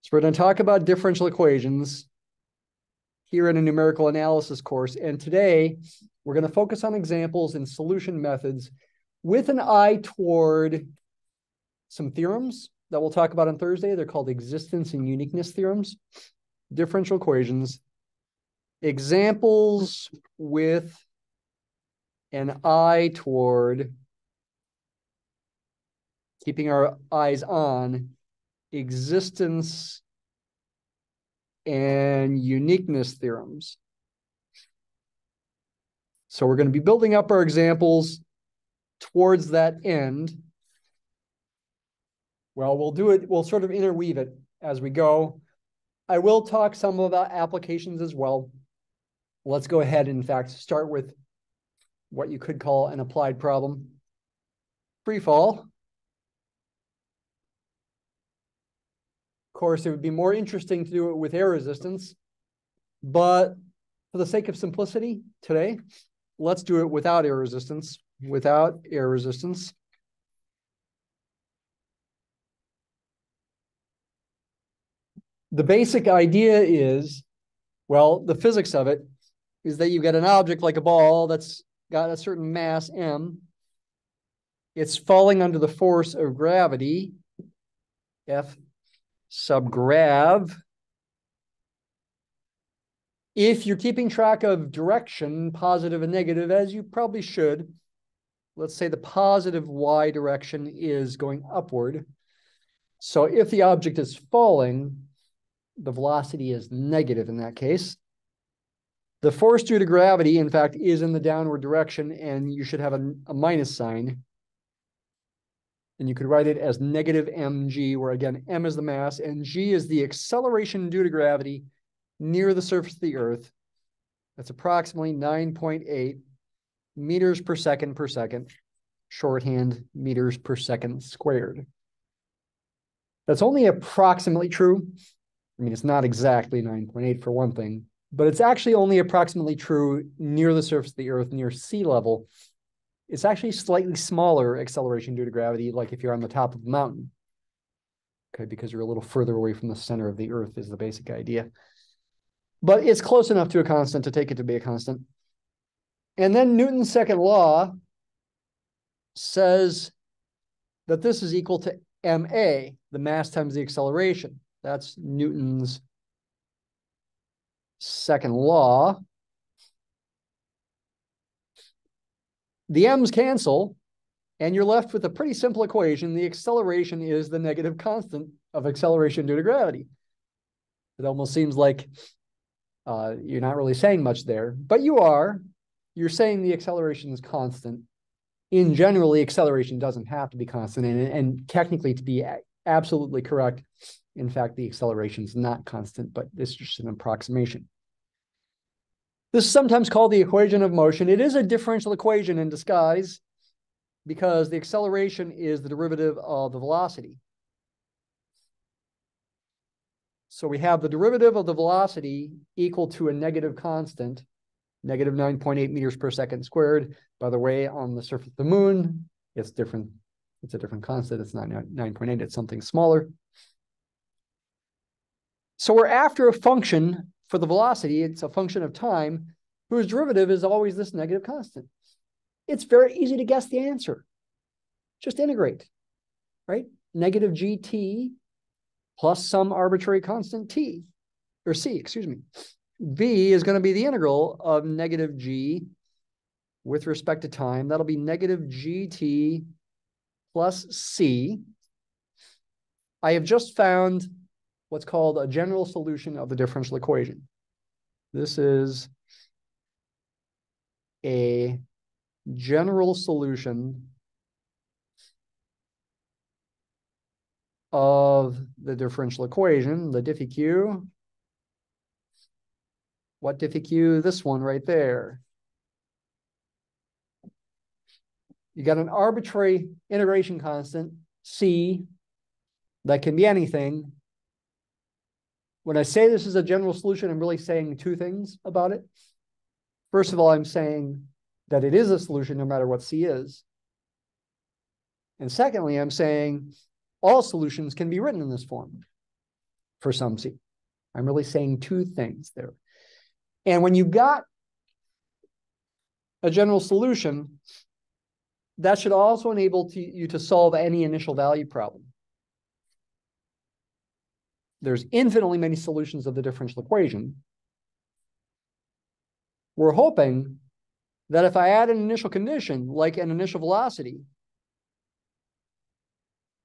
So we're going to talk about differential equations here in a numerical analysis course. And today we're going to focus on examples and solution methods with an eye toward some theorems that we'll talk about on Thursday. They're called existence and uniqueness theorems, differential equations, examples with an eye toward keeping our eyes on existence and uniqueness theorems. So we're going to be building up our examples towards that end. Well, we'll do it. We'll sort of interweave it as we go. I will talk some about applications as well. Let's go ahead and, in fact, start with what you could call an applied problem. Free fall. Of course, it would be more interesting to do it with air resistance, but for the sake of simplicity today, let's do it without air resistance. Without air resistance. The basic idea is, well, the physics of it is that you get an object like a ball that's got a certain mass m. It's falling under the force of gravity, F sub grav. If you're keeping track of direction, positive and negative, as you probably should, let's say the positive y direction is going upward. So if the object is falling, the velocity is negative in that case. The force due to gravity, in fact, is in the downward direction, and you should have a minus sign. And you could write it as negative mg, where again, m is the mass, and g is the acceleration due to gravity near the surface of the Earth. That's approximately 9.8 meters per second, shorthand meters per second squared. That's only approximately true. I mean, it's not exactly 9.8 for one thing, but it's actually only approximately true near the surface of the Earth, near sea level. It's actually slightly smaller acceleration due to gravity, like if you're on the top of a mountain. Okay, because you're a little further away from the center of the Earth is the basic idea. But it's close enough to a constant to take it to be a constant. And then Newton's second law says that this is equal to ma, the mass times the acceleration. That's Newton's second law. The m's cancel, and you're left with a pretty simple equation. The acceleration is the negative constant of acceleration due to gravity. It almost seems like you're not really saying much there, but you are. You're saying the acceleration is constant. In general, the acceleration doesn't have to be constant, and technically to be absolutely correct, in fact, the acceleration is not constant, but it's just an approximation. This is sometimes called the equation of motion. It is a differential equation in disguise because the acceleration is the derivative of the velocity. So we have the derivative of the velocity equal to a negative constant, negative 9.8 meters per second squared. By the way, on the surface of the moon, it's different. It's a different constant. It's not 9.8, it's something smaller. So we're after a function for the velocity. It's a function of time whose derivative is always this negative constant. It's very easy to guess the answer. Just integrate, right? Negative gt plus some arbitrary constant t, or c, excuse me. V is going to be the integral of negative g with respect to time. That'll be negative gt plus c. I have just found what's called a general solution of the differential equation. This is a general solution of the differential equation, the diffie-q. What diffie-q? This one right there. You got an arbitrary integration constant, c, that can be anything. When I say this is a general solution, I'm really saying two things about it. First of all, I'm saying that it is a solution no matter what c is. And secondly, I'm saying all solutions can be written in this form. for some C. I'm really saying two things there. And when you got a general solution, that should also enable you to solve any initial value problem. There's infinitely many solutions of the differential equation. We're hoping that if I add an initial condition, like an initial velocity,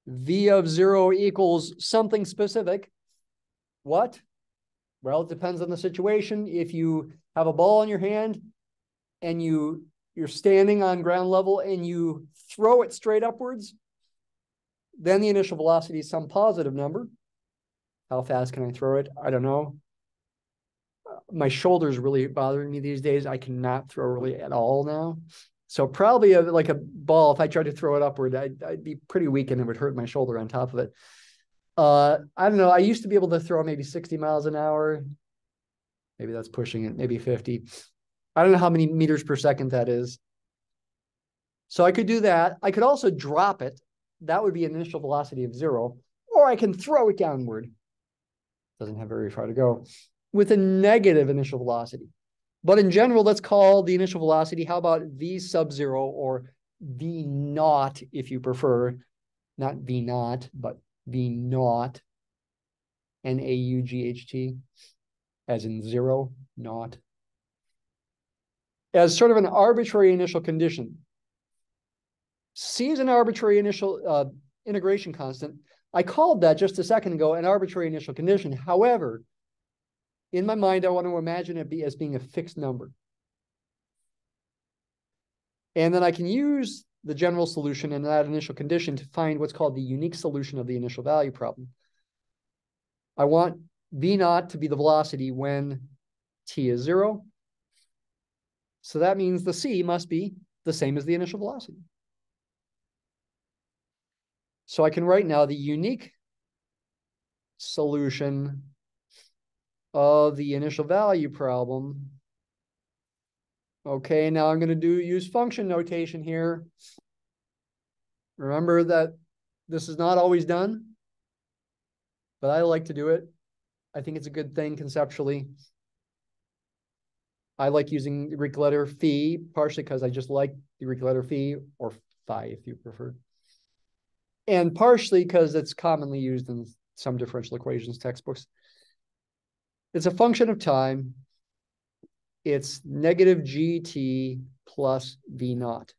v of 0 equals something specific. What? Well, it depends on the situation. If you have a ball in your hand and you're standing on ground level and you throw it straight upwards, then the initial velocity is some positive number. How fast can I throw it? I don't know. My shoulder's really bothering me these days. I cannot throw really at all now. So probably like a ball, if I tried to throw it upward, I'd be pretty weak and it would hurt my shoulder on top of it. I don't know. I used to be able to throw maybe 60 miles an hour. Maybe that's pushing it, maybe 50. I don't know how many meters per second that is. So I could do that. I could also drop it. That would be an initial velocity of 0. Or I can throw it downward. Doesn't have very far to go. With a negative initial velocity. But in general, let's call the initial velocity, how about v sub 0 or v naught if you prefer, not v naught, but v naught, N-A-U-G-H-T, as in 0, naught, as sort of an arbitrary initial condition. C is an arbitrary initial integration constant. I called that just a second ago an arbitrary initial condition. However, in my mind, I want to imagine it as being a fixed number. And then I can use the general solution and that initial condition to find what's called the unique solution of the initial value problem. I want v naught to be the velocity when t is 0. So that means the c must be the same as the initial velocity. So I can write now the unique solution of the initial value problem. Okay, now I'm going to use function notation here. Remember that this is not always done, but I like to do it. I think it's a good thing conceptually. I like using the Greek letter phi, partially because I just like the Greek letter phi, or phi if you prefer. And partially because it's commonly used in some differential equations textbooks. It's a function of time. It's negative gt plus v naught.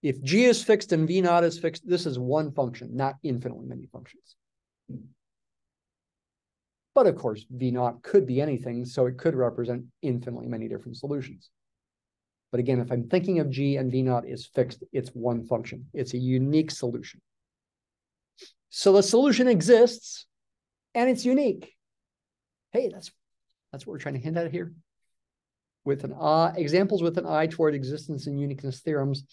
If g is fixed and v naught is fixed, this is one function, not infinitely many functions. But of course, v naught could be anything, so it could represent infinitely many different solutions. But again, if I'm thinking of g and v naught is fixed, it's one function. It's a unique solution. So the solution exists, and it's unique. Hey, that's what we're trying to hint at here. With an examples with an eye toward existence and uniqueness theorems.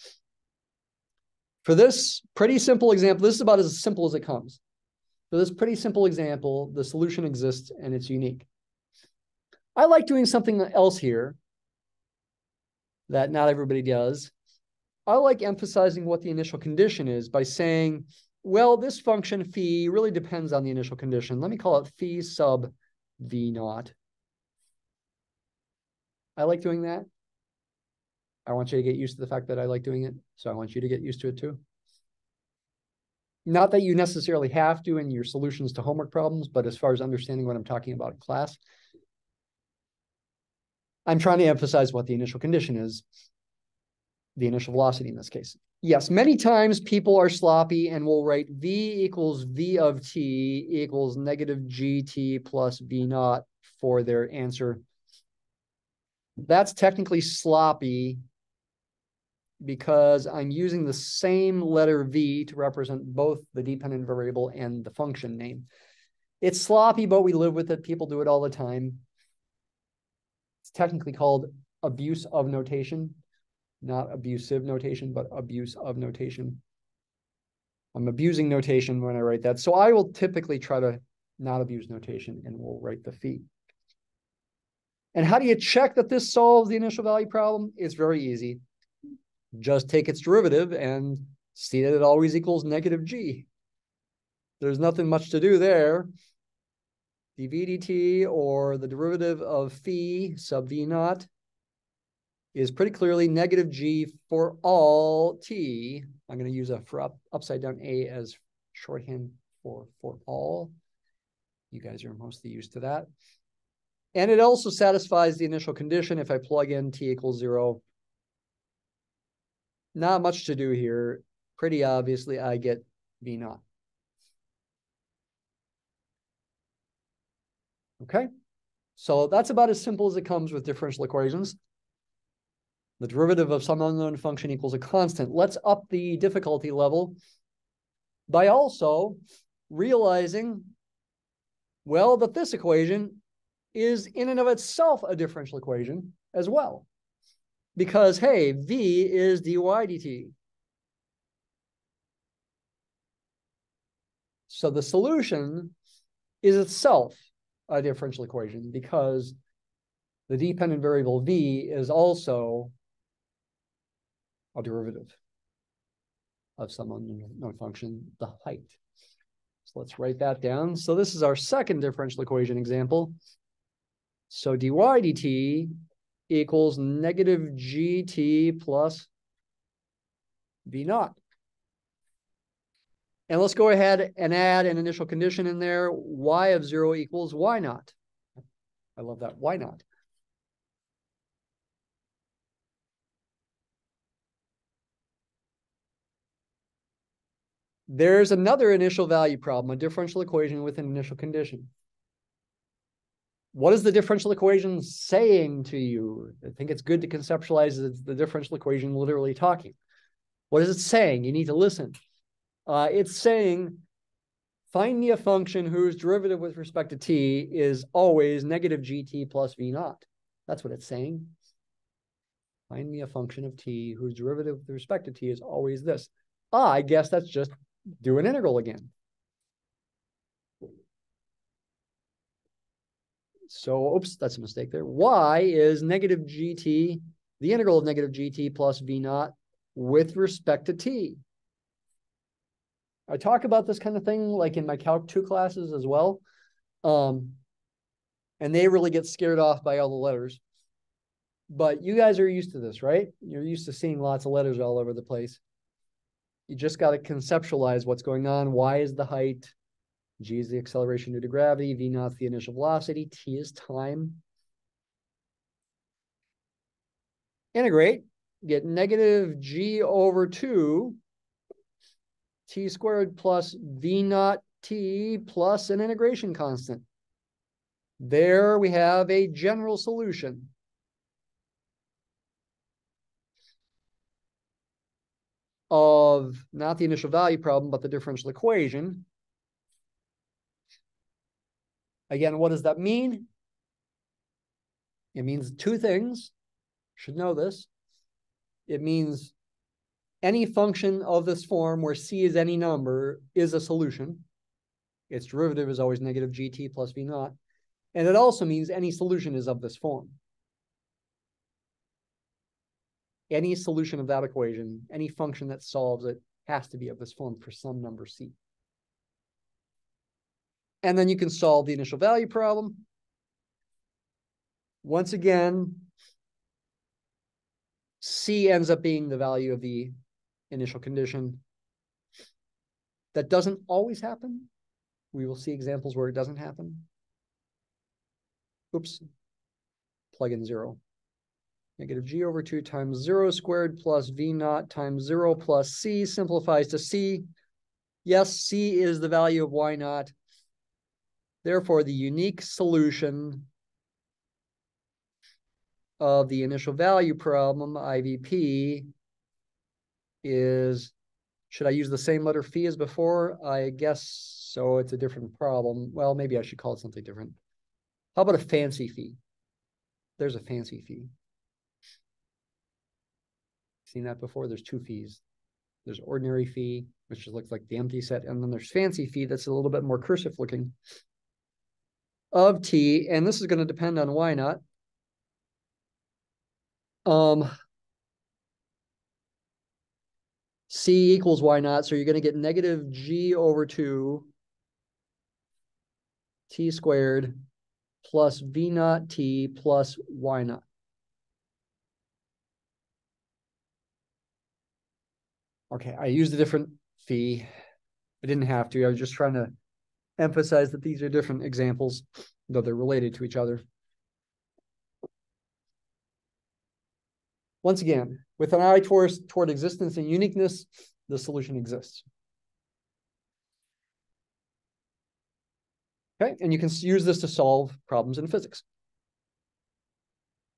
For this pretty simple example, this is about as simple as it comes. For this pretty simple example, the solution exists and it's unique. I like doing something else here that not everybody does. I like emphasizing what the initial condition is by saying, well, this function phi really depends on the initial condition. Let me call it phi sub v naught. I like doing that. I want you to get used to the fact that I like doing it, so I want you to get used to it too. Not that you necessarily have to in your solutions to homework problems, but as far as understanding what I'm talking about in class, I'm trying to emphasize what the initial condition is, the initial velocity in this case. Yes, many times people are sloppy and will write v equals v of t equals negative gt plus v naught for their answer. That's technically sloppy because I'm using the same letter v to represent both the dependent variable and the function name. It's sloppy, but we live with it. People do it all the time. It's technically called abuse of notation, not abusive notation, but abuse of notation. I'm abusing notation when I write that. So I will typically try to not abuse notation and we'll write the phi. And how do you check that this solves the initial value problem? It's very easy. Just take its derivative and see that it always equals negative g. There's nothing much to do there. dv dt, or the derivative of phi sub v naught, is pretty clearly negative g for all t. I'm going to use a for upside down a as shorthand for all. You guys are mostly used to that. And it also satisfies the initial condition if I plug in t equals 0. Not much to do here. Pretty obviously, I get v naught. Okay, so that's about as simple as it comes with differential equations. The derivative of some unknown function equals a constant. Let's up the difficulty level by also realizing, well, that this equation is in and of itself a differential equation as well. Because, hey, v is dy dt. So the solution is itself a differential equation because the dependent variable v is also a derivative of some unknown function, the height. So let's write that down. So this is our second differential equation example. So dy dt equals negative gt plus v naught. And let's go ahead and add an initial condition in there. Y of 0 equals y naught. I love that. Y naught. There's another initial value problem, a differential equation with an initial condition. What is the differential equation saying to you? I think it's good to conceptualize the differential equation literally talking. What is it saying? You need to listen. It's saying, find me a function whose derivative with respect to t is always negative gt plus v naught. That's what it's saying. Find me a function of t whose derivative with respect to t is always this. I guess that's just do an integral again. So, oops, that's a mistake there. Y is negative gt, the integral of negative gt plus v naught with respect to t. I talk about this kind of thing like in my Calc 2 classes as well. And they really get scared off by all the letters. But you guys are used to this, right? You're used to seeing lots of letters all over the place. You just got to conceptualize what's going on. Y is the height. G is the acceleration due to gravity. V naught is the initial velocity. T is time. Integrate. Get negative g over 2 t squared plus v naught t plus an integration constant. There we have a general solution. Of not the initial value problem, but the differential equation. Again, what does that mean? It means two things. Should know this. It means any function of this form where c is any number is a solution. Its derivative is always negative gt plus v naught. And it also means any solution is of this form. Any solution of that equation, any function that solves it, has to be of this form for some number c. And then you can solve the initial value problem. Once again, c ends up being the value of the initial condition. That doesn't always happen. We will see examples where it doesn't happen. Oops. Plug in 0. Negative g over 2 times 0 squared plus v naught times 0 plus c simplifies to c. Yes, c is the value of y naught. Therefore, the unique solution of the initial value problem, IVP, is, should I use the same letter phi as before? I guess so. It's a different problem. Well, maybe I should call it something different. How about a fancy phi? There's a fancy phi. Seen that before? There's two phis. There's ordinary phi, which just looks like the empty set, and then there's fancy phi that's a little bit more cursive looking of t, and this is going to depend on y naught. C equals y naught, so you're going to get negative g over 2 t squared plus v naught t plus y naught. Okay, I used a different phi. I didn't have to. I was just trying to emphasize that these are different examples, though they're related to each other. Once again, with an eye toward existence and uniqueness, the solution exists. Okay, and you can use this to solve problems in physics.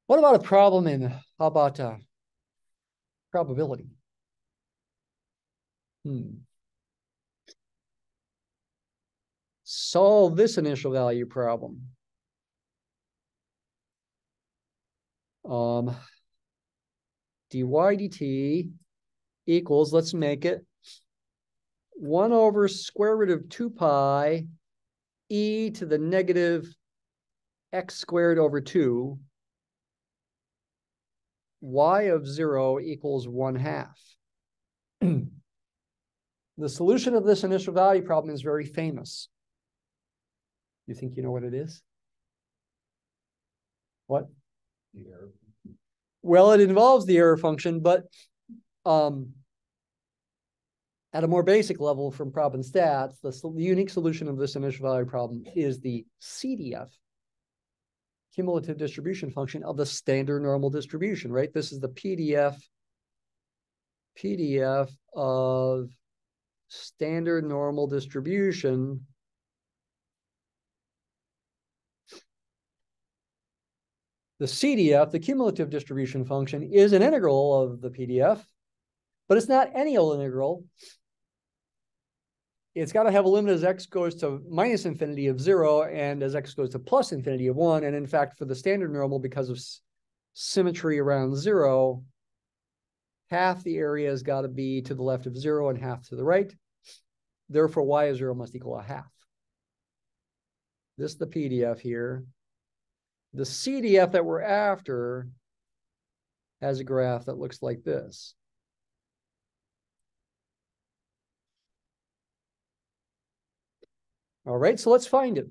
What about a problem in, how about probability? Solve this initial value problem. Dy dt equals, let's make it 1 over square root of 2 pi e to the negative x squared over 2, y of 0 equals 1/2. The solution of this initial value problem is very famous. You think you know what it is? What? The error. Well, it involves the error function, but at a more basic level from prob and stats, the unique solution of this initial value problem is the CDF, cumulative distribution function of the standard normal distribution, right? This is the PDF of standard normal distribution the CDF, the cumulative distribution function, is an integral of the PDF, but it's not any old integral. It's got to have a limit as x goes to minus infinity of 0 and as x goes to plus infinity of 1. And in fact, for the standard normal, because of symmetry around 0, half the area has got to be to the left of 0 and half to the right. Therefore, y of 0 must equal 1/2. This is the PDF here. The CDF that we're after has a graph that looks like this. All right, so let's find it.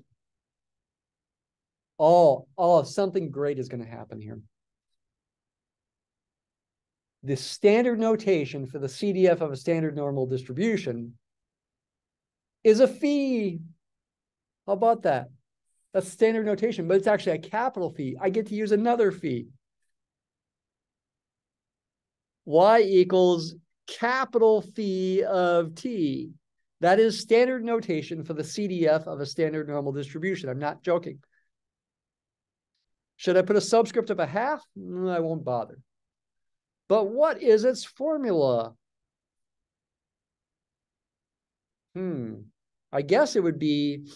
Oh, something great is going to happen here. The standard notation for the CDF of a standard normal distribution is a phi. How about that? That's standard notation, but it's actually a capital phi. I get to use another phi. Y equals capital phi of t. That is standard notation for the CDF of a standard normal distribution. I'm not joking. Should I put a subscript of 1/2? I won't bother. But what is its formula? I guess it would be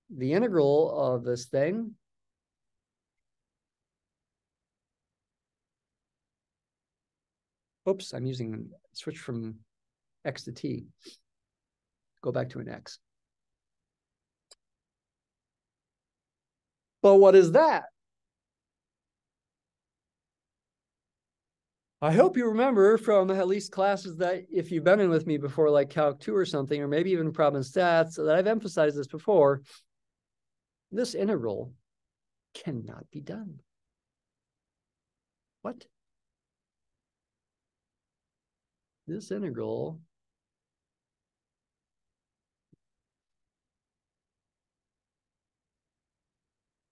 the integral of this thing. Oops, I'm using switch from x to t. Go back to an x. But what is that? I hope you remember from at least classes that if you've been in with me before, like Calc 2 or something, or maybe even Prob and Stats, that I've emphasized this before. This integral cannot be done. What? This integral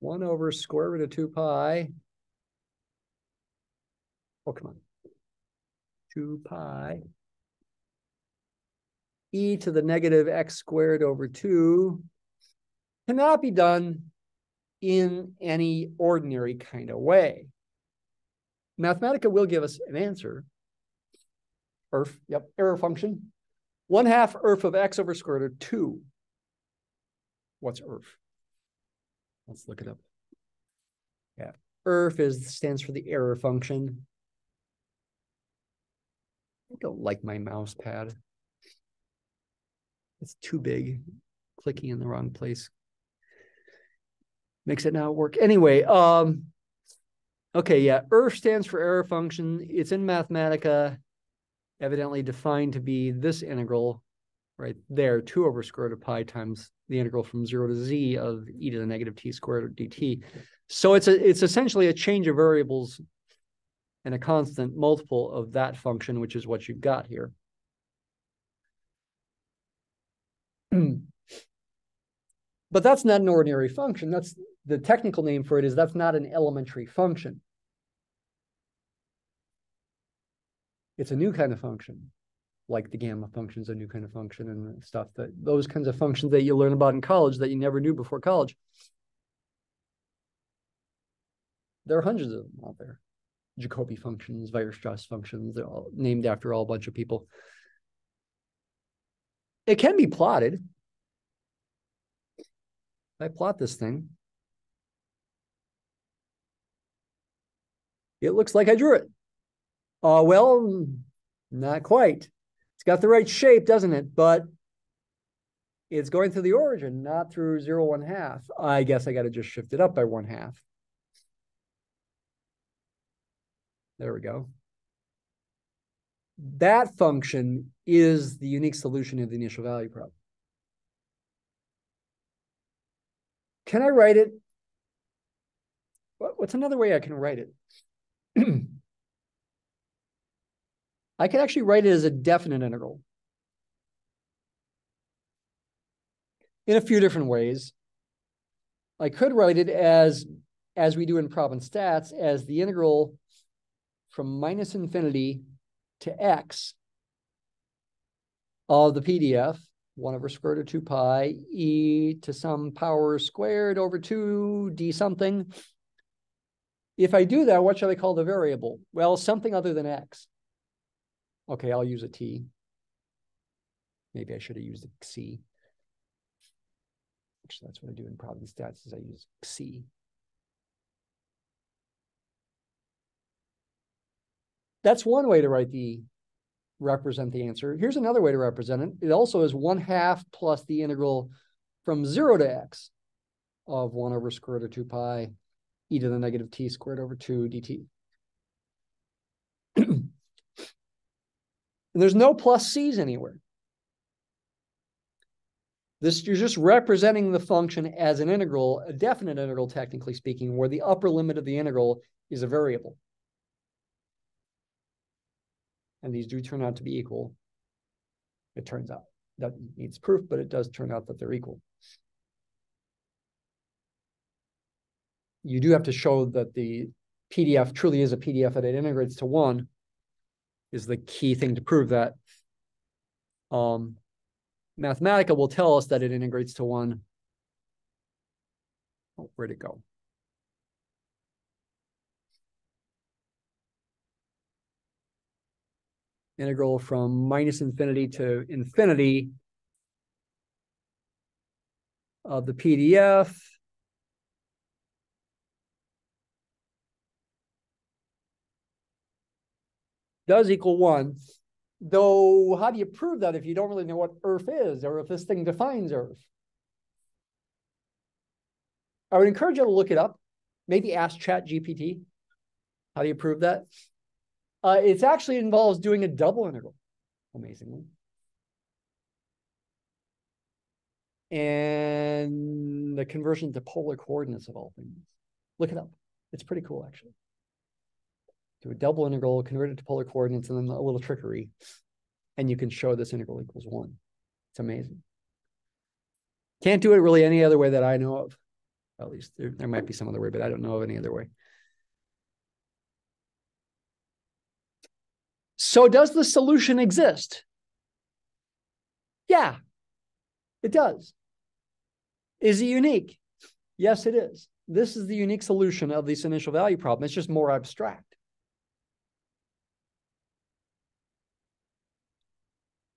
one over square root of 2 pi. Oh, come on. 2 pi e to the negative x squared over 2 cannot be done in any ordinary kind of way. Mathematica will give us an answer. ERF, yep, error function. 1/2 ERF of x over square root of 2. What's ERF? Let's look it up. Yeah, ERF stands for the error function. I don't like my mouse pad. It's too big. Clicking in the wrong place makes it not work. Anyway, okay, yeah, ERF stands for error function. It's in Mathematica, evidently defined to be this integral right there, 2 over square root of pi times the integral from 0 to z of e to the negative t squared dt. So it's essentially a change of variables and a constant multiple of that function, which is what you've got here. But that's not an ordinary function. That's the technical name for it is that's not an elementary function. It's a new kind of function, like the gamma function is a new kind of function and stuff, that those kinds of functions that you learn about in college that you never knew before college. There are hundreds of them out there. Jacobi functions, Weierstrass functions, they're all named after a bunch of people. It can be plotted. I plot this thing. It looks like I drew it. Well, not quite. It's got the right shape, doesn't it? But it's going through the origin, not through 0, 1/2. I guess I got to just shift it up by 1/2. There we go. That function is the unique solution of the initial value problem. Can I write it? What's another way I can write it? I can actually write it as a definite integral in a few different ways. I could write it as we do in problem stats, as the integral from minus infinity to x of the PDF, 1 over square root of 2 pi e to some power squared over 2 d something. If I do that, what should I call the variable? Well, something other than x. Okay, I'll use a t. Maybe I should have used a c. Actually, that's what I do in problem stats, is I use c. That's one way to represent the answer. Here's another way to represent it. It also is 1/2 plus the integral from 0 to x of 1 over square root of 2 pi e to the negative t squared over 2 dt. And there's no plus c's anywhere. You're just representing the function as an integral, a definite integral, technically speaking, where the upper limit of the integral is a variable. And these do turn out to be equal. It turns out. That needs proof, but it does turn out that they're equal. You do have to show that the PDF truly is a PDF and it integrates to 1 is the key thing to prove that. Mathematica will tell us that it integrates to 1. Oh, where'd it go? Integral from minus infinity to infinity of the PDF does equal 1. Though, how do you prove that if you don't really know what ERF is, or if this thing defines ERF? I would encourage you to look it up. Maybe ask ChatGPT. How do you prove that? It actually involves doing a double integral, amazingly. And the conversion to polar coordinates of all things. Look it up. It's pretty cool, actually. Do a double integral, convert it to polar coordinates, and then a little trickery. And you can show this integral equals 1. It's amazing. Can't do it really any other way that I know of. At least there might be some other way, but I don't know of any other way. So does the solution exist? Yeah, it does. Is it unique? Yes, it is. This is the unique solution of this initial value problem. It's just more abstract.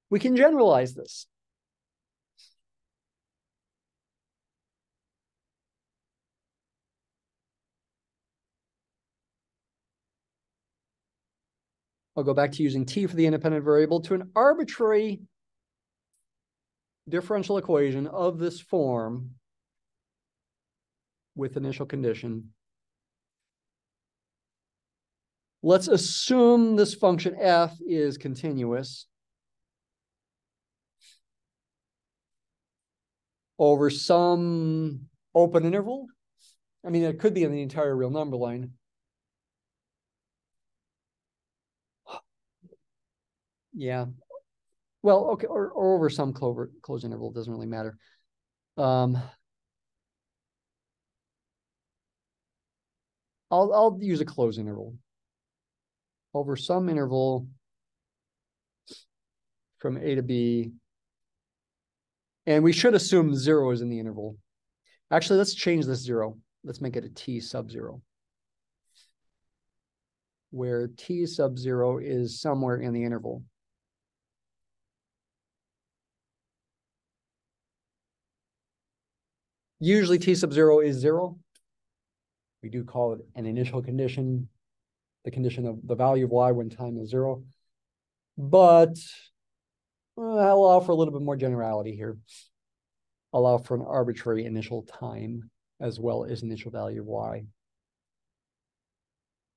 We can generalize this. I'll go back to using t for the independent variable to an arbitrary differential equation of this form with initial condition. Let's assume this function f is continuous. over some open interval. I mean, it could be in the entire real number line. Yeah. Well, okay, or over some closed interval, doesn't really matter. I'll use a closed interval. Over some interval from A to B. And we should assume 0 is in the interval. Actually, let's change this 0. Let's make it a T sub 0. Where T sub 0 is somewhere in the interval. Usually T sub 0 is 0. We do call it an initial condition, the condition of the value of y when time is 0. But I'll allow for a little bit more generality here. Allow for an arbitrary initial time as well as initial value of y.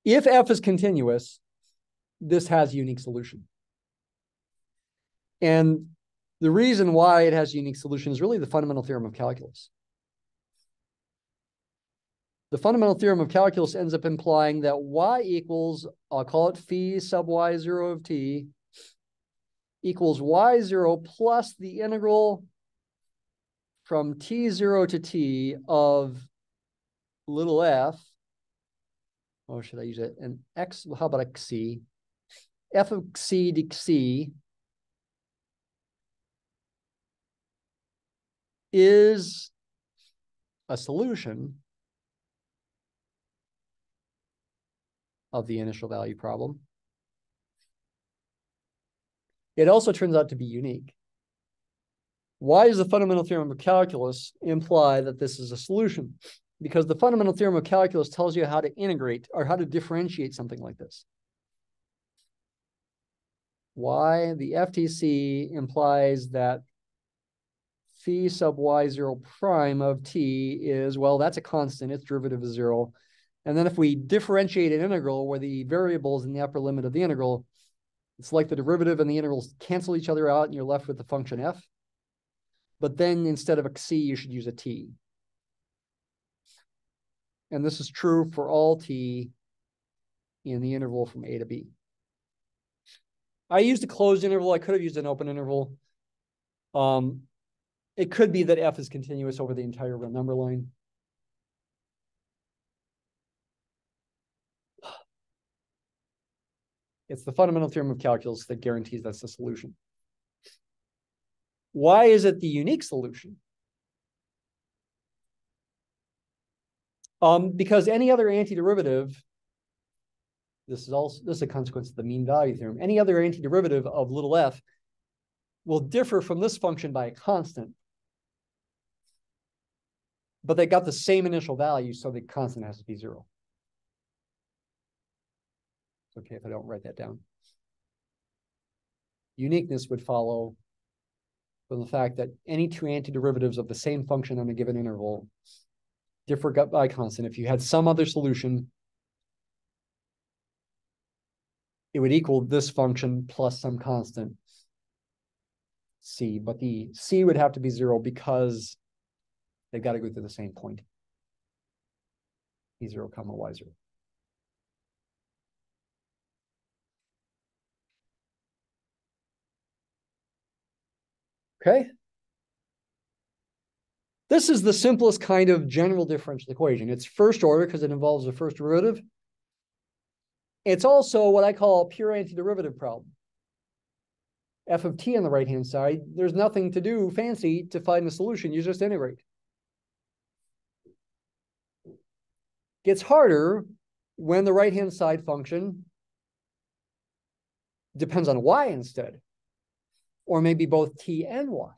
If f is continuous, this has a unique solution. And the reason why it has a unique solution is really the fundamental theorem of calculus. The fundamental theorem of calculus ends up implying that y equals, I'll call it phi sub y0 of t, equals y0 plus the integral from t0 to t of little f. Or should I use it? And x, how about xc? F of c dx is a solution of the initial value problem. It also turns out to be unique. Why does the fundamental theorem of calculus imply that this is a solution? Because the fundamental theorem of calculus tells you how to integrate or how to differentiate something like this. Why the FTC implies that phi sub y0 prime of t is, well, that's a constant, its derivative is 0. And then if we differentiate an integral where the variable is in the upper limit of the integral, it's like the derivative and the integrals cancel each other out and you're left with the function f. But then instead of a c, you should use a t. And this is true for all t in the interval from A to B. I used a closed interval. I could have used an open interval. It could be that f is continuous over the entire real number line. It's the fundamental theorem of calculus that guarantees that's the solution. Why is it the unique solution? Because any other antiderivative, this is a consequence of the mean value theorem. Any other antiderivative of little f will differ from this function by a constant. But they got the same initial value, so the constant has to be 0. It's okay if I don't write that down. Uniqueness would follow from the fact that any two antiderivatives of the same function on a given interval differ by constant. If you had some other solution, it would equal this function plus some constant c, but the c would have to be 0 because they've got to go through the same point. E0 comma y0. Okay. This is the simplest kind of general differential equation. It's first order because it involves the first derivative. It's also what I call a pure antiderivative problem. F of t on the right-hand side, there's nothing to do fancy to find the solution. You just integrate. Gets harder when the right-hand side function depends on y instead, or maybe both t and y.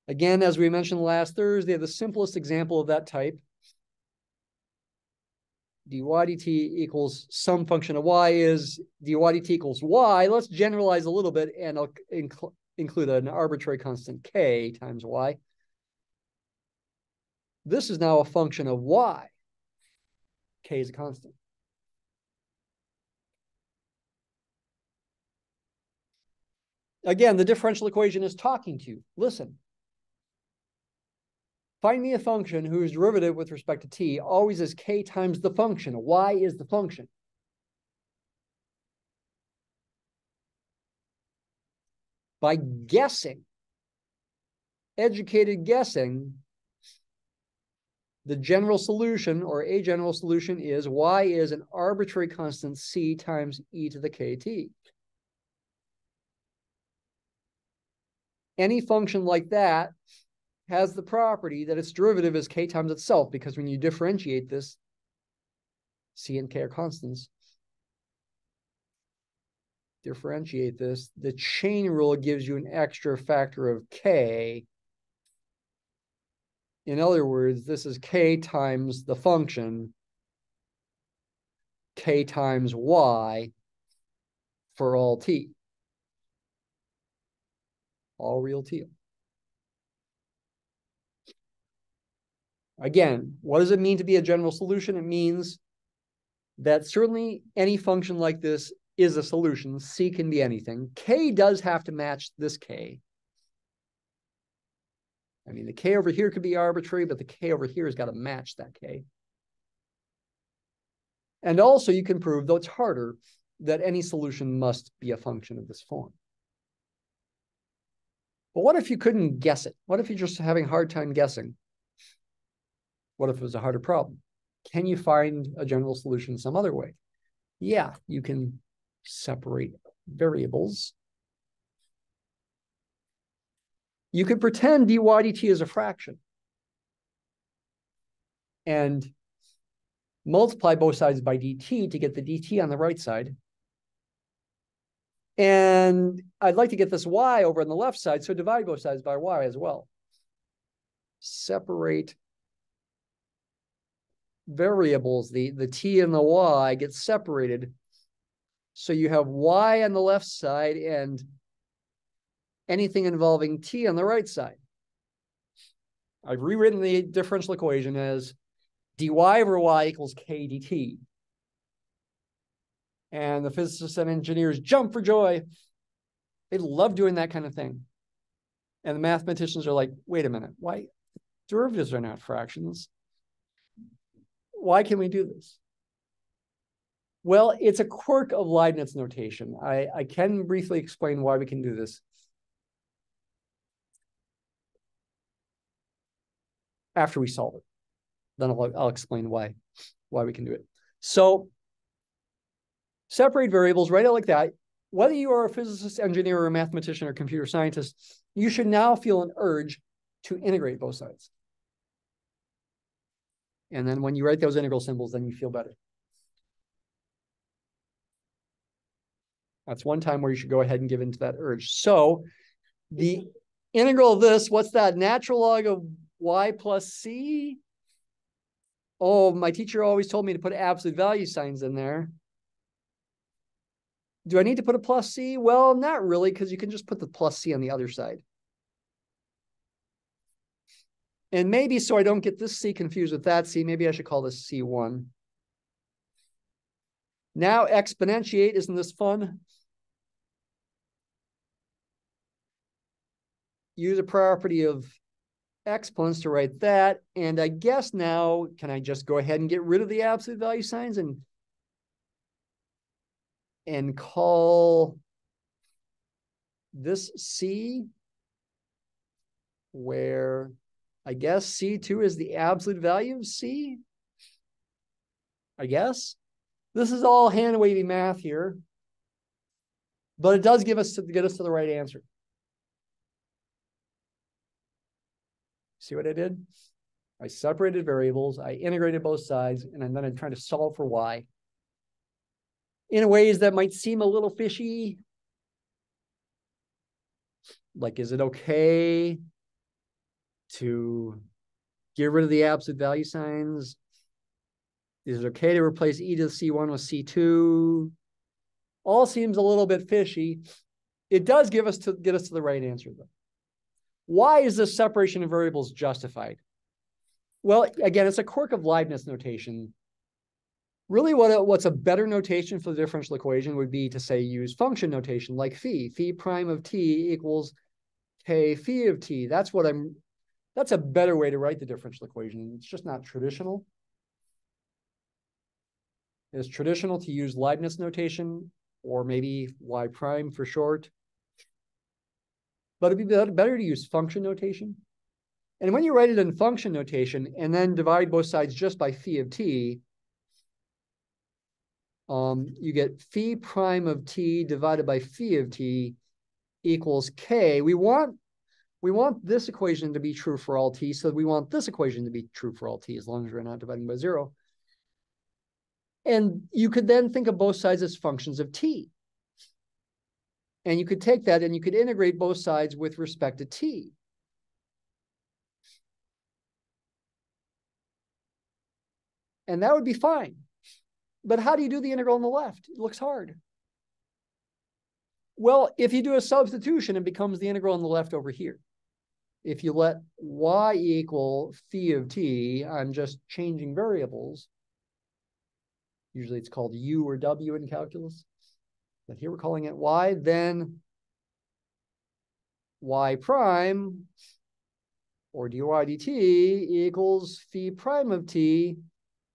Again, as we mentioned last Thursday, the simplest example of that type, dy dt equals some function of y is dy dt equals y. Let's generalize a little bit and I'll include an arbitrary constant k times y. This is now a function of y. K is a constant. Again, the differential equation is talking to you. Listen. Find me a function whose derivative with respect to t always is k times the function. Y is the function. By guessing, educated guessing, the general solution, or a general solution, is y is an arbitrary constant c times e to the kt. Any function like that has the property that its derivative is k times itself, because when you differentiate this, c and k are constants. Differentiate this, the chain rule gives you an extra factor of k. In other words, this is k times the function, k times y for all t. All real t. Again, what does it mean to be a general solution? It means that certainly any function like this is a solution. C can be anything. K does have to match this k. I mean, the k over here could be arbitrary, but the k over here has got to match that k. And also you can prove, though it's harder, that any solution must be a function of this form. But what if you couldn't guess it? What if you're just having a hard time guessing? What if it was a harder problem? Can you find a general solution some other way? Yeah, you can separate variables. You could pretend dy dt is a fraction and multiply both sides by dt to get the dt on the right side. And I'd like to get this y over on the left side, so divide both sides by y as well. Separate variables, the t and the y get separated. So you have y on the left side and anything involving t on the right side. I've rewritten the differential equation as dy over y equals k dt. And the physicists and engineers jump for joy. They love doing that kind of thing. And the mathematicians are like, wait a minute, why? Derivatives are not fractions. Why can we do this? Well, it's a quirk of Leibniz notation. I can briefly explain why we can do this. After we solve it. Then I'll explain why we can do it. So separate variables, write it like that. Whether you are a physicist, engineer, or a mathematician, or computer scientist, you should now feel an urge to integrate both sides. And then when you write those integral symbols, then you feel better. That's one time where you should go ahead and give into that urge. So the integral of this, what's that? Natural log of y plus c? Oh, my teacher always told me to put absolute value signs in there. Do I need to put a plus c? Well, not really, because you can just put the plus c on the other side. And maybe so I don't get this c confused with that c, maybe I should call this c1. Now exponentiate, isn't this fun? Use a property of exponents to write that. And I guess now, can I just go ahead and get rid of the absolute value signs and call this c, where I guess c2 is the absolute value of c? I guess. This is all hand-wavy math here, but it does get us to the right answer. See what I did? I separated variables, I integrated both sides, and then I'm trying to solve for y in ways that might seem a little fishy. Like, is it okay to get rid of the absolute value signs? Is it okay to replace e to the c1 with c2? All seems a little bit fishy. It does get us to the right answer, though. Why is this separation of variables justified? Well, again, it's a quirk of Leibniz notation. Really, what's a better notation for the differential equation would be to say use function notation like phi. Phi prime of t equals k phi of t. That's a better way to write the differential equation. It's just not traditional. It's traditional to use Leibniz notation or maybe y prime for short. But it'd be better to use function notation. And when you write it in function notation and then divide both sides just by phi of t, you get phi prime of t divided by phi of t equals k. We want this equation to be true for all t, so we want this equation to be true for all t as long as we're not dividing by 0. And you could then think of both sides as functions of t. And you could take that and you could integrate both sides with respect to t. And that would be fine. But how do you do the integral on the left? It looks hard. Well, if you do a substitution, it becomes the integral on the left over here. If you let y equal phi of t, I'm just changing variables. Usually it's called u or w in calculus. But here we're calling it y, then y prime or dy dt equals phi prime of t.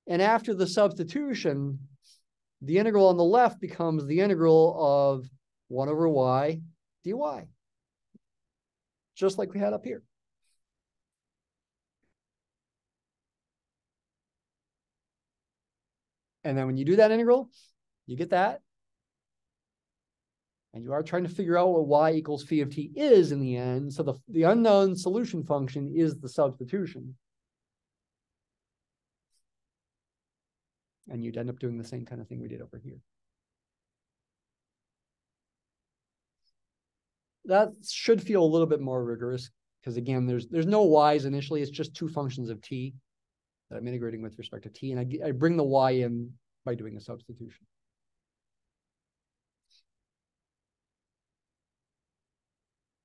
And after the substitution, the integral on the left becomes the integral of 1 over y dy, just like we had up here. And then when you do that integral, you get that. And you are trying to figure out what y equals phi of t is in the end. So the unknown solution function is the substitution. And you'd end up doing the same kind of thing we did over here. That should feel a little bit more rigorous because, again, there's no y's initially. It's just two functions of t that I'm integrating with respect to t. And I bring the y in by doing a substitution.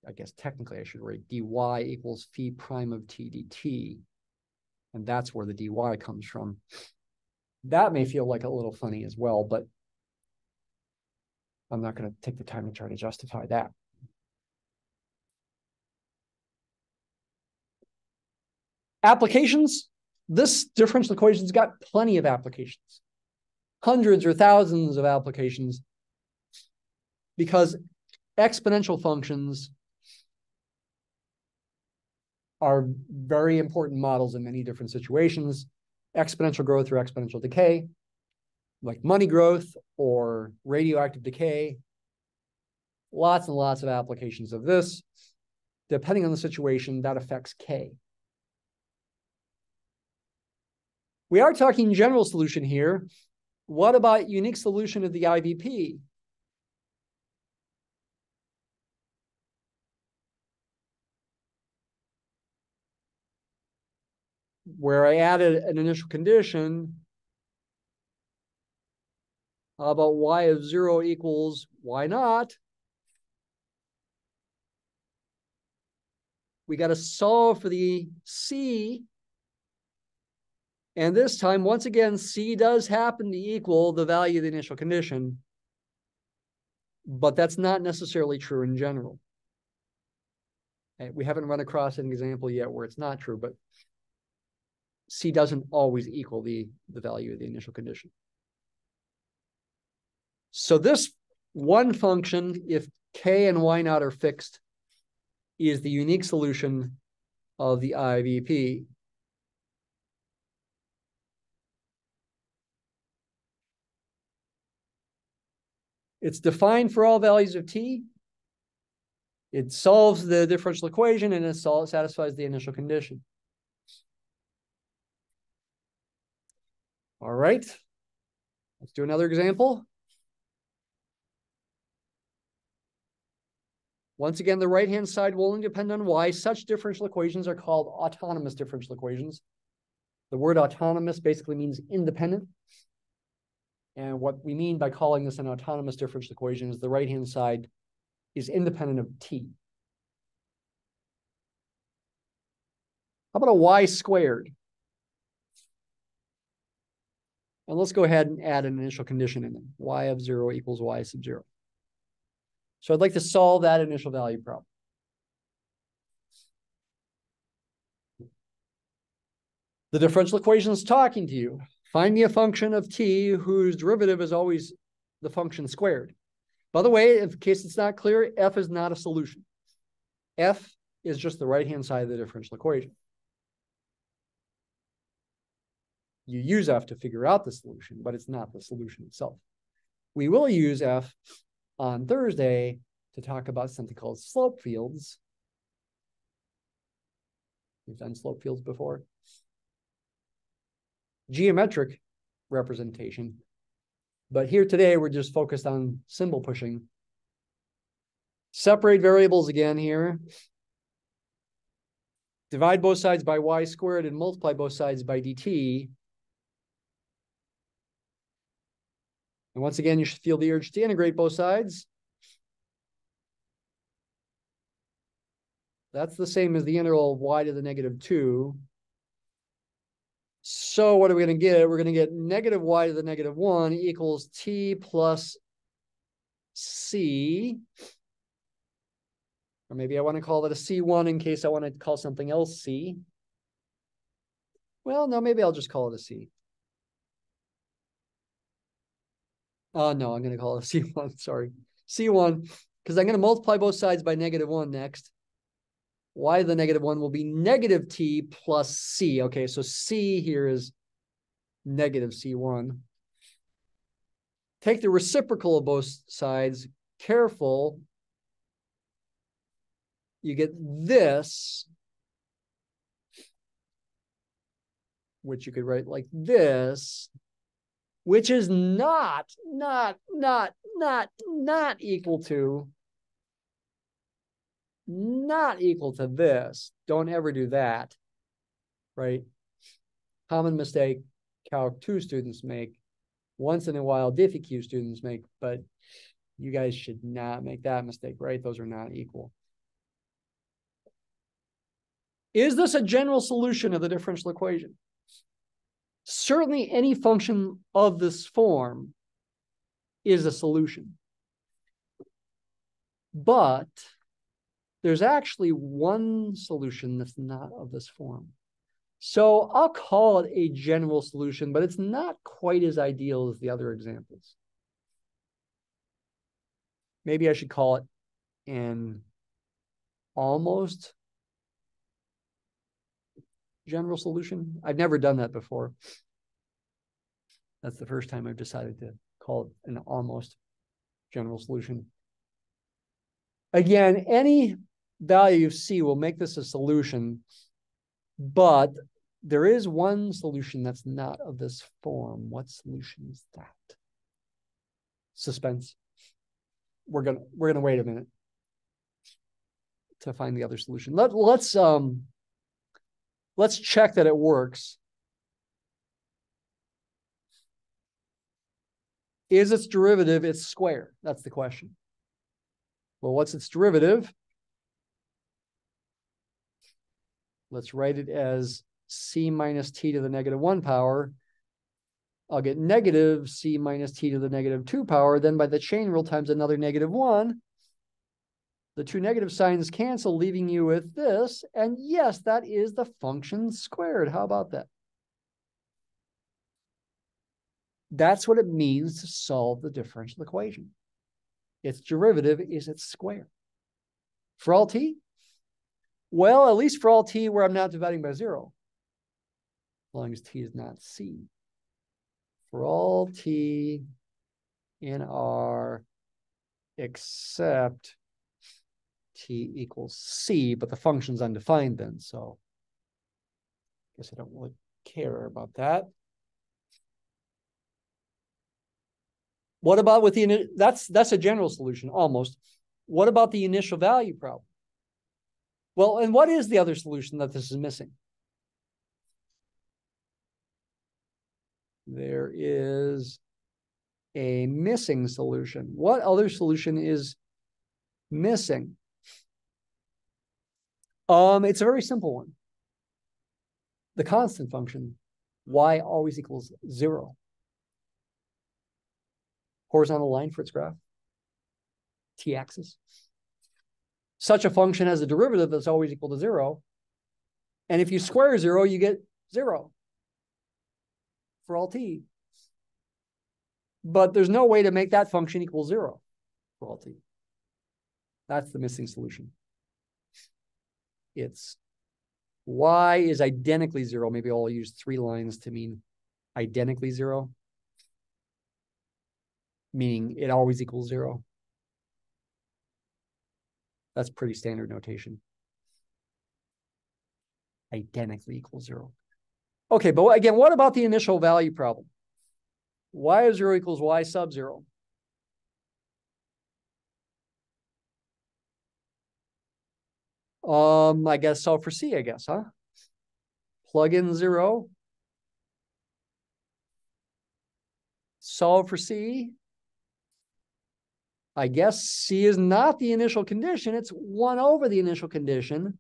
I guess technically I should write dy equals phi prime of t dt. And that's where the dy comes from. That may feel like a little funny as well, but I'm not going to take the time to try to justify that. Applications. This differential equation's got plenty of applications. Hundreds or thousands of applications. Because exponential functions are very important models in many different situations. Exponential growth or exponential decay, like money growth or radioactive decay. Lots and lots of applications of this. Depending on the situation, that affects K. We are talking general solution here. What about unique solution of the IVP? Where I added an initial condition. How about y of 0 equals y naught? We got to solve for the C. And this time, once again, C does happen to equal the value of the initial condition. But that's not necessarily true in general. We haven't run across an example yet where it's not true, but C doesn't always equal the value of the initial condition. So this one function, if K and y naught are fixed, is the unique solution of the IVP. It's defined for all values of t. It solves the differential equation and it satisfies the initial condition. All right. Let's do another example. Once again, the right-hand side will only depend on y. Such differential equations are called autonomous differential equations. The word autonomous basically means independent. And what we mean by calling this an autonomous differential equation is the right-hand side is independent of t. How about a y squared? And let's go ahead and add an initial condition in them. Y of 0 equals y sub 0. So I'd like to solve that initial value problem. The differential equation is talking to you. Find me a function of t whose derivative is always the function squared. By the way, in case it's not clear, f is not a solution. F is just the right-hand side of the differential equation. You use f to figure out the solution, but it's not the solution itself. We will use f on Thursday to talk about something called slope fields. We've done slope fields before. Geometric representation. But here today, we're just focused on symbol pushing. Separate variables again here. Divide both sides by y squared and multiply both sides by dt. And once again, you should feel the urge to integrate both sides. That's the same as the integral of y to the negative 2. So what are we going to get? We're going to get negative y to the negative 1 equals t plus c. Or maybe I want to call it a c1 in case I want to call something else c. Well, no, maybe I'll just call it a c. No, I'm going to call it a c1, sorry. c1, because I'm going to multiply both sides by negative 1 next. Y to the negative 1 will be negative t plus c. Okay, so c here is negative c1. Take the reciprocal of both sides. Careful. You get this, which you could write like this, which is not equal to this. Don't ever do that, right? Common mistake Calc 2 students make. Once in a while, DiffyQ students make, but you guys should not make that mistake, right? Those are not equal. Is this a general solution of the differential equation? Certainly any function of this form is a solution. But there's actually one solution that's not of this form. So I'll call it a general solution, but it's not quite as ideal as the other examples. Maybe I should call it an almost general solution. I've never done that before. That's the first time I've decided to call it an almost general solution. Again, any value of c will make this a solution, but there is one solution that's not of this form. What solution is that? Suspense. We're gonna wait a minute to find the other solution. Let's check that it works. Is its derivative its square? That's the question. Well, what's its derivative? Let's write it as c minus t to the negative 1 power. I'll get negative c minus t to the negative 2 power. Then by the chain rule times another negative 1, the two negative signs cancel, leaving you with this. And yes, that is the function squared. How about that? That's what it means to solve the differential equation. Its derivative is its square. For all t? Well, at least for all t where I'm not dividing by 0. As long as t is not c. For all t in R except t equals c, but the function's undefined then, so I guess I don't really care about that. What about with the, that's a general solution, almost. What about the initial value problem? Well, and what is the other solution that this is missing? There is a missing solution. What other solution is missing? It's a very simple one. The constant function, y always equals 0. horizontal line for its graph, t-axis. Such a function has a derivative that's always equal to 0. And if you square 0, you get 0 for all t. But there's no way to make that function equal 0 for all t. That's the missing solution. It's y is identically 0. Maybe I'll use 3 lines to mean identically 0, meaning it always equals 0. That's pretty standard notation. Identically equals 0. Okay, but again, what about the initial value problem? Y of 0 equals y sub 0. I guess solve for C, I guess, huh? Plug in 0. Solve for C. I guess C is not the initial condition. It's 1 over the initial condition,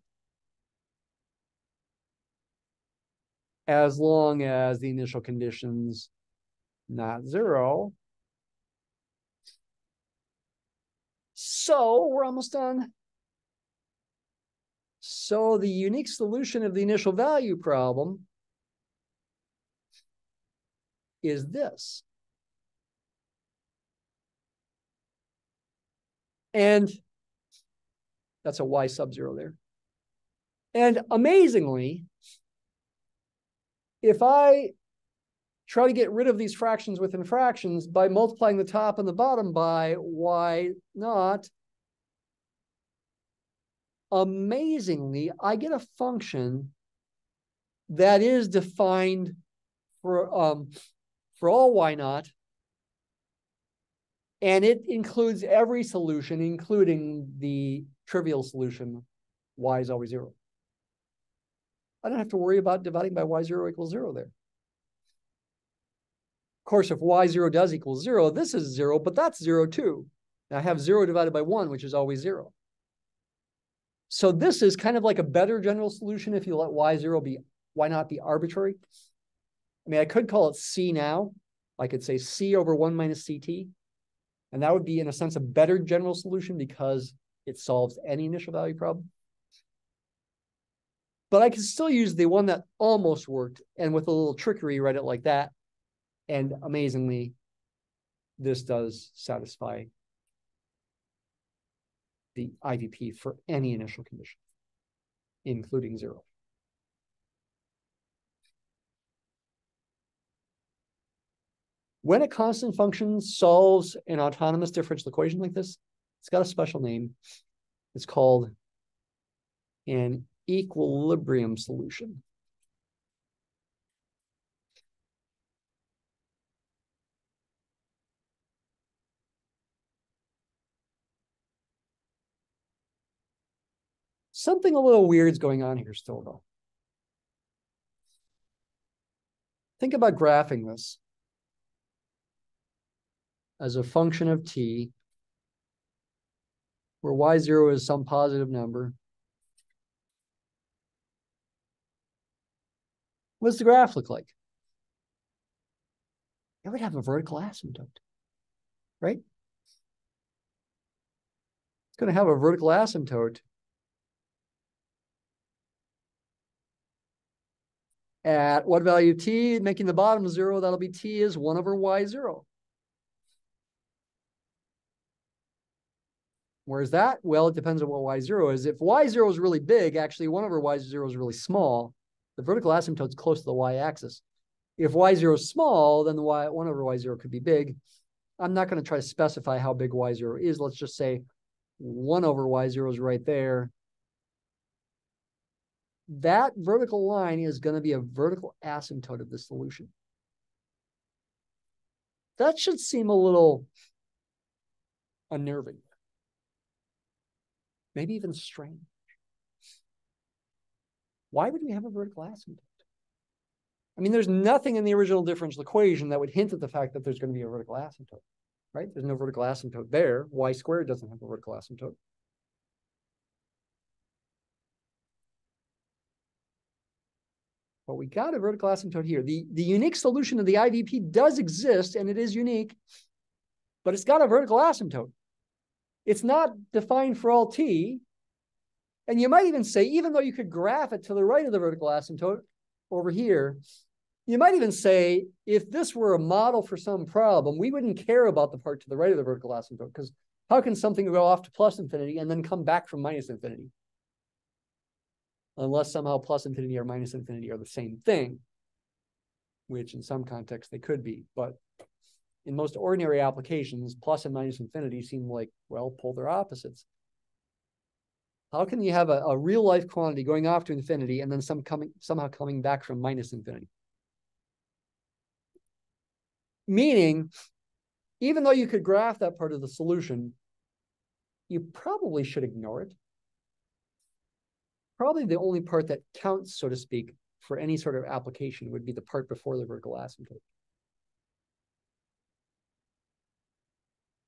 as long as the initial condition's not 0. So we're almost done. So the unique solution of the initial value problem is this. And that's a y sub 0 there. And amazingly, if I try to get rid of these fractions within fractions by multiplying the top and the bottom by y naught, amazingly, I get a function that is defined for all y naught, and it includes every solution, including the trivial solution, y is always 0. I don't have to worry about dividing by y0 equals 0 there. Of course, if y0 does equal 0, this is 0, but that's 0 too. And I have 0 divided by 1, which is always 0. So this is kind of like a better general solution if you let y0 be, y naught be arbitrary. I mean, I could call it C now. I could say C over 1 minus CT. And that would be, in a sense, a better general solution because it solves any initial value problem. But I can still use the one that almost worked, and with a little trickery, write it like that. And amazingly, this does satisfy the IVP for any initial condition, including 0. When a constant function solves an autonomous differential equation like this, it's got a special name. It's called an equilibrium solution. Something a little weird is going on here still, though. Think about graphing this as a function of t, where y0 is some positive number. What does the graph look like? It would have a vertical asymptote, right? It's going to have a vertical asymptote at what value t, making the bottom 0, that'll be t is 1 over y0. Where's that? Well, it depends on what y0 is. If y0 is really big, actually 1 over y0 is really small. The vertical asymptote is close to the y-axis. If y0 is small, then the 1 over y0 could be big. I'm not going to try to specify how big y0 is. Let's just say 1 over y0 is right there. That vertical line is going to be a vertical asymptote of the solution. That should seem a little unnerving. Maybe even strange. Why would we have a vertical asymptote? I mean, there's nothing in the original differential equation that would hint at the fact that there's going to be a vertical asymptote, right? There's no vertical asymptote there. Y squared doesn't have a vertical asymptote. But we got a vertical asymptote here. The unique solution of the IVP does exist, and it is unique. but it's got a vertical asymptote. It's not defined for all t. And you might even say, even though you could graph it to the right of the vertical asymptote over here, you might even say, if this were a model for some problem, we wouldn't care about the part to the right of the vertical asymptote, because how can something go off to plus infinity and then come back from minus infinity? Unless somehow plus infinity or minus infinity are the same thing, which in some contexts they could be. But in most ordinary applications, plus and minus infinity seem like, well, polar opposites. How can you have a real life quantity going off to infinity and then somehow coming back from minus infinity? Meaning, even though you could graph that part of the solution, you probably should ignore it. Probably the only part that counts, so to speak, for any sort of application would be the part before the vertical asymptote.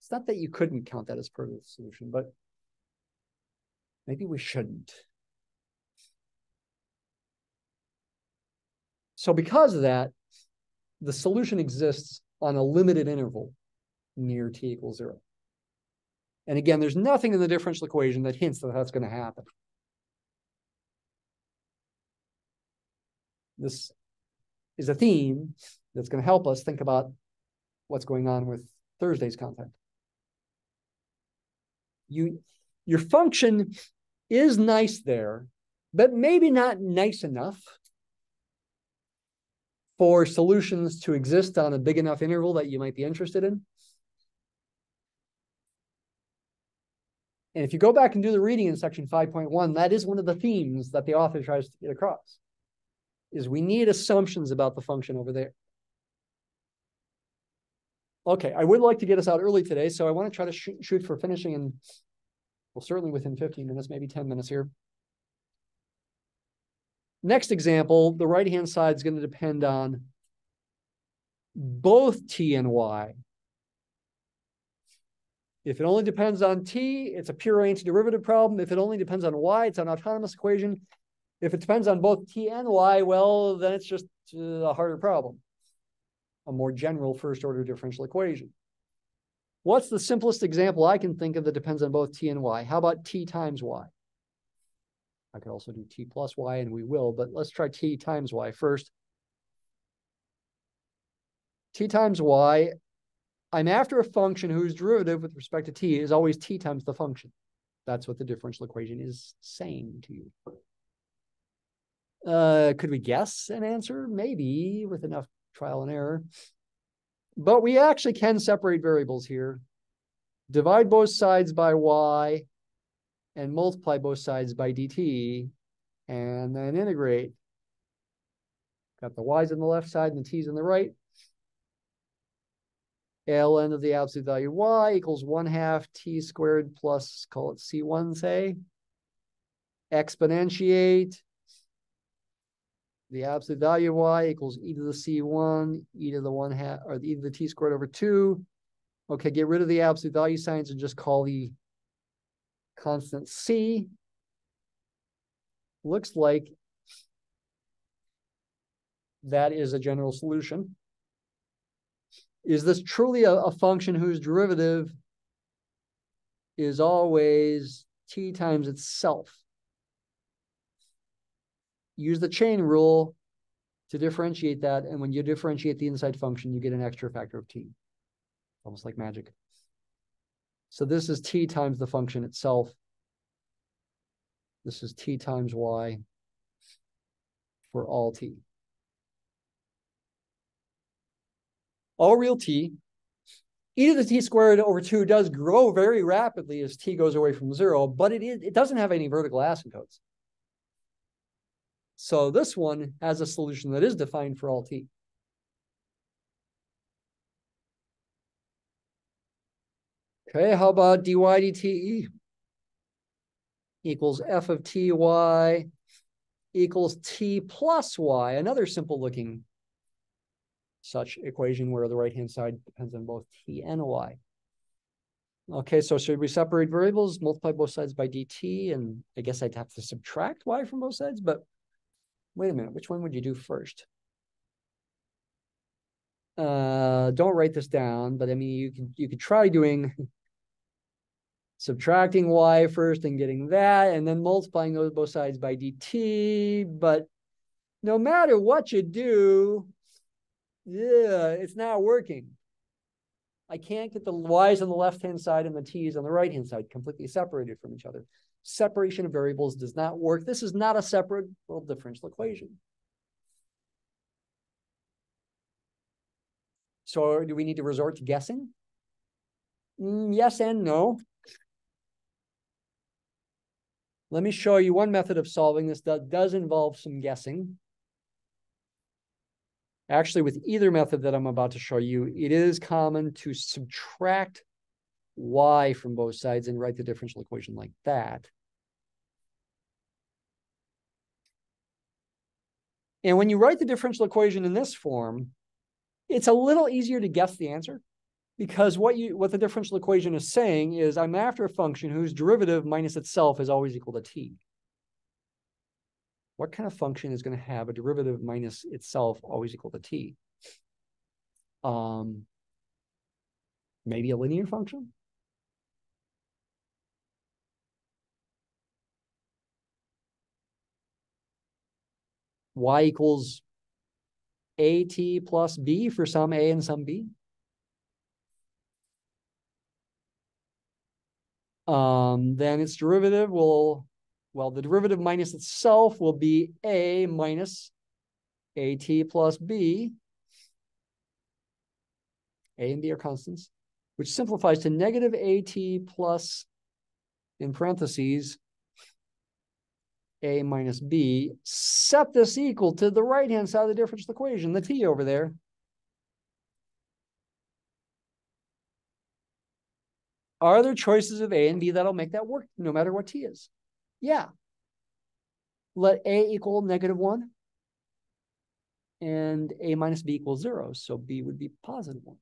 It's not that you couldn't count that as part of the solution, but maybe we shouldn't. So because of that, the solution exists on a limited interval near t equals 0. And again, there's nothing in the differential equation that hints that that's going to happen. This is a theme that's going to help us think about what's going on with Thursday's content. Your function is nice there, but maybe not nice enough for solutions to exist on a big enough interval that you might be interested in. And if you go back and do the reading in section 5.1, that is one of the themes that the author tries to get across, is we need assumptions about the function over there. Okay, I would like to get us out early today, so I want to try to shoot for finishing in, well, certainly within 15 minutes, maybe 10 minutes here. Next example, the right-hand side is going to depend on both t and y. If it only depends on t, it's a pure antiderivative problem. If it only depends on y, it's an autonomous equation. If it depends on both t and y, well, then it's just a harder problem, a more general first-order differential equation. What's the simplest example I can think of that depends on both t and y? How about t times y? I could also do t plus y, and we will, but let's try t times y first. T times y, I'm after a function whose derivative with respect to t is always t times the function. That's what the differential equation is saying to you. Could we guess an answer? Maybe, with enough trial and error. But we actually can separate variables here. Divide both sides by y and multiply both sides by dt, and then integrate. Got the y's on the left side and the t's on the right. ln of the absolute value y equals 1/2 t squared plus, call it c1, say. Exponentiate the absolute value of y equals e to the c1, e to the 1/2, or e to the t squared over 2. Okay, get rid of the absolute value signs and just call the constant c. Looks like that is a general solution. Is this truly a function whose derivative is always t times itself? Use the chain rule to differentiate that, and when you differentiate the inside function, you get an extra factor of t. Almost like magic. So this is t times the function itself. This is t times y for all t. All real t. E to the t squared over 2 does grow very rapidly as t goes away from 0, but it doesn't have any vertical asymptotes. So this one has a solution that is defined for all t. Okay, how about dy dt equals f of ty equals t plus y, another simple looking such equation where the right-hand side depends on both t and y. Okay, so should we separate variables, multiply both sides by dt, and I guess I'd have to subtract y from both sides, but wait a minute, which one would you do first? Don't write this down, but I mean, you could try doing subtracting y first and getting that, and then multiplying those both sides by dt. But no matter what you do, yeah, it's not working. I can't get the y's on the left-hand side and the t's on the right-hand side completely separated from each other. Separation of variables does not work. This is not a separate differential equation. So do we need to resort to guessing? Yes and no. Let me show you one method of solving this that does involve some guessing. Actually, with either method that I'm about to show you, it is common to subtract y from both sides and write the differential equation like that. And when you write the differential equation in this form, it's a little easier to guess the answer, because what the differential equation is saying is I'm after a function whose derivative minus itself is always equal to t. What kind of function is going to have a derivative minus itself always equal to t? Maybe a linear function? Y equals at plus b for some a and some b? Then its derivative will, well, the derivative minus itself will be a minus at plus b. A and b are constants, which simplifies to negative at plus, in parentheses, a minus b. Set this equal to the right-hand side of the differential equation, the t over there. Are there choices of a and b that'll make that work no matter what t is? Yeah. Let a equal -1 and a minus b equals 0. So b would be +1.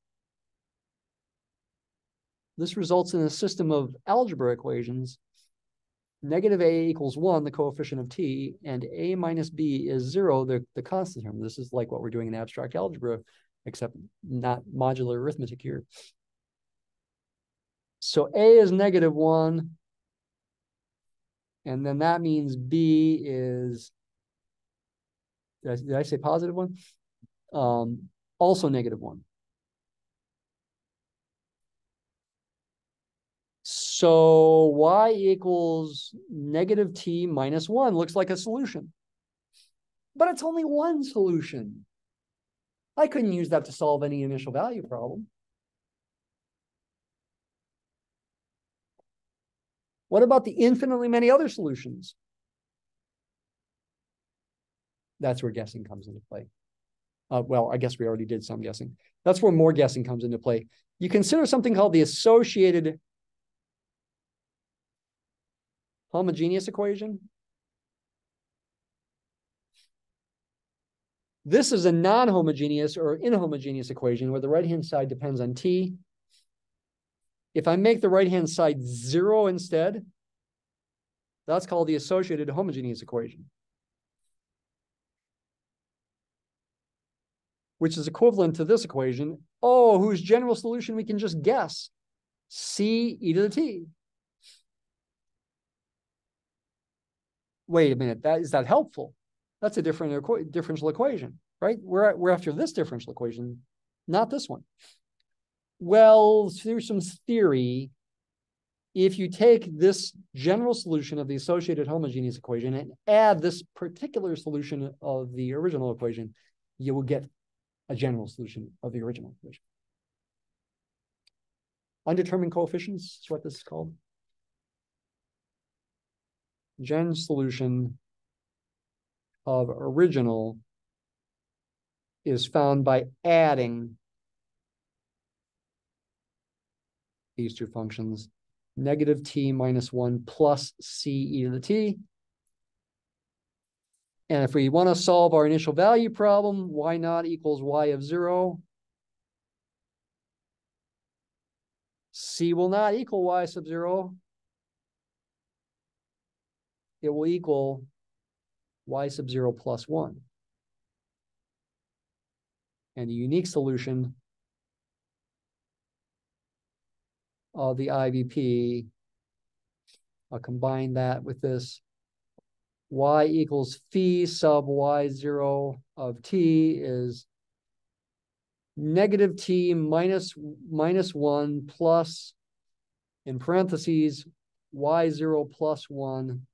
This results in a system of algebra equations. Negative a equals 1, the coefficient of t, and a minus b is 0, the constant term. This is like what we're doing in abstract algebra, except not modular arithmetic here. So a is -1, and then that means b is, did I say +1? Also -1. So y equals -t minus 1 looks like a solution. But it's only one solution. I couldn't use that to solve any initial value problem. What about the infinitely many other solutions? That's where guessing comes into play. Well, I guess we already did some guessing. That's where more guessing comes into play. You consider something called the associated homogeneous equation. This is a non-homogeneous or inhomogeneous equation where the right-hand side depends on t. If I make the right-hand side 0 instead, that's called the associated homogeneous equation, which is equivalent to this equation, whose general solution we can just guess, c e to the t. Wait a minute, is that helpful? That's a differential equation, right? We're after this differential equation, not this one. Well, through some theory, if you take this general solution of the associated homogeneous equation and add this particular solution of the original equation, you will get a general solution of the original equation. Undetermined coefficients is what this is called. Gen solution of original is found by adding these two functions, -t minus 1 plus c e to the t. And if we want to solve our initial value problem, y naught equals y of 0. C will not equal y sub 0. It will equal y sub 0 plus 1. And the unique solution of the IVP, I'll combine that with this. Y equals phi sub y0 of t is negative t minus 1 plus, in parentheses, y0 plus 1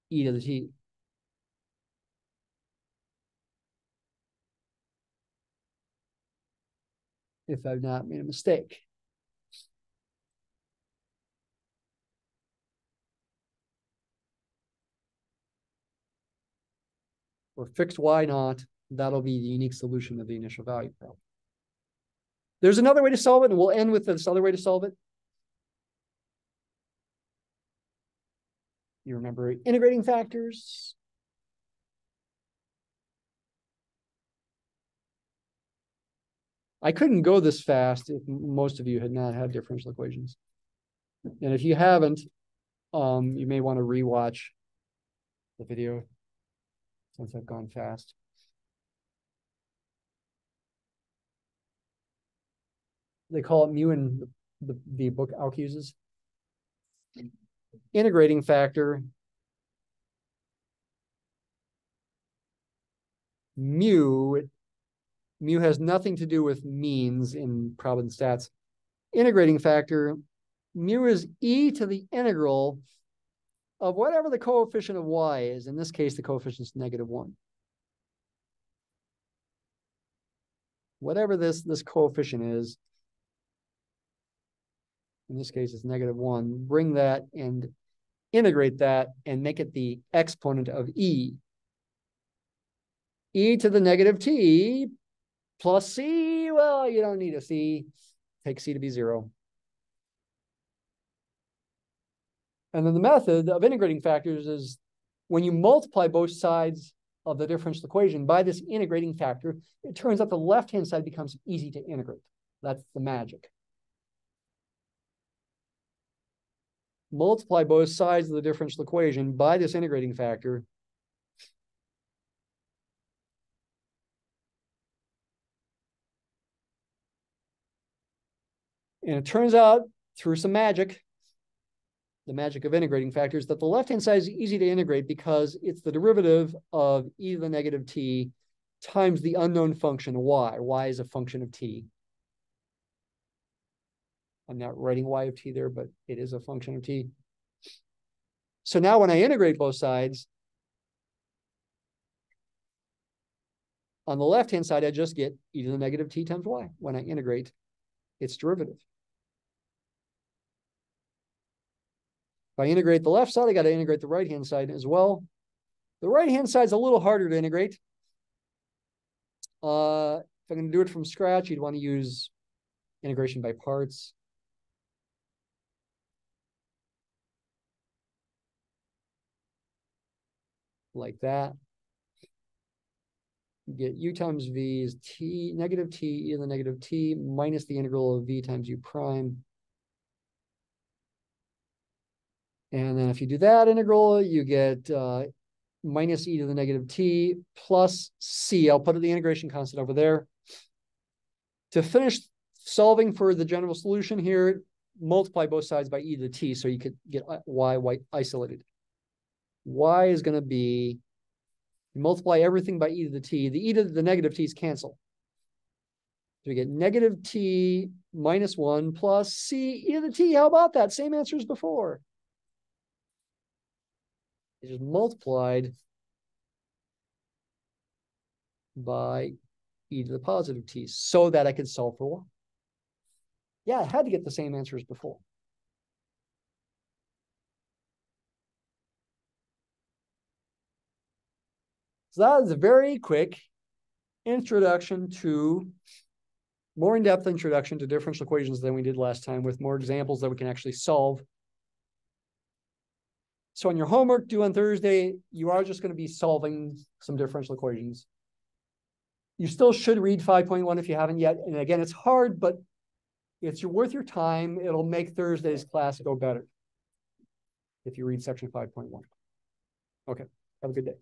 e to the t. If I've not made a mistake. Or fixed y naught, that'll be the unique solution of the initial value problem. There's another way to solve it, and we'll end with this other way to solve it. You remember integrating factors. I couldn't go this fast if most of you had not had differential equations. And if you haven't, you may want to rewatch the video since I've gone fast. They call it mu in the book Auk uses. Integrating factor, mu has nothing to do with means in problem stats. Integrating factor, mu is e to the integral of whatever the coefficient of y is. In this case, the coefficient is -1. Whatever this coefficient is, in this case, it's -1. Bring that and integrate that and make it the exponent of e. E to the negative t plus c. Well, you don't need a c. Take c to be 0. And then the method of integrating factors is when you multiply both sides of the differential equation by this integrating factor, it turns out the left-hand side becomes easy to integrate. That's the magic. Multiply both sides of the differential equation by this integrating factor. And it turns out, through some magic, the magic of integrating factors, that the left-hand side is easy to integrate because it's the derivative of e to the negative t times the unknown function y. Y is a function of t. I'm not writing y of t there, but it is a function of t. So now when I integrate both sides, on the left-hand side, I just get e to the negative t times y when I integrate its derivative. If I integrate the left side, I got to integrate the right-hand side as well. The right-hand side is a little harder to integrate. If I'm going to do it from scratch, you'd want to use integration by parts. Like that. You get u times v is t, negative t e to the negative t minus the integral of v times u prime. And then if you do that integral, you get minus e to the negative t plus c. I'll put the integration constant over there. To finish solving for the general solution here, multiply both sides by e to the t so you could get y isolated. Y is going to be, multiply everything by e to the t. The e to the negative t's cancel. So we get negative t minus 1 plus c e to the t. How about that? Same answer as before. It's just multiplied by e to the positive t so that I could solve for y. Yeah, I had to get the same answer as before. So that is a very quick introduction to, more in-depth introduction to differential equations than we did last time, with more examples that we can actually solve. So on your homework due on Thursday, you are just going to be solving some differential equations. You still should read 5.1 if you haven't yet. And again, it's hard, but it's worth your time. It'll make Thursday's class go better if you read section 5.1. Okay, have a good day.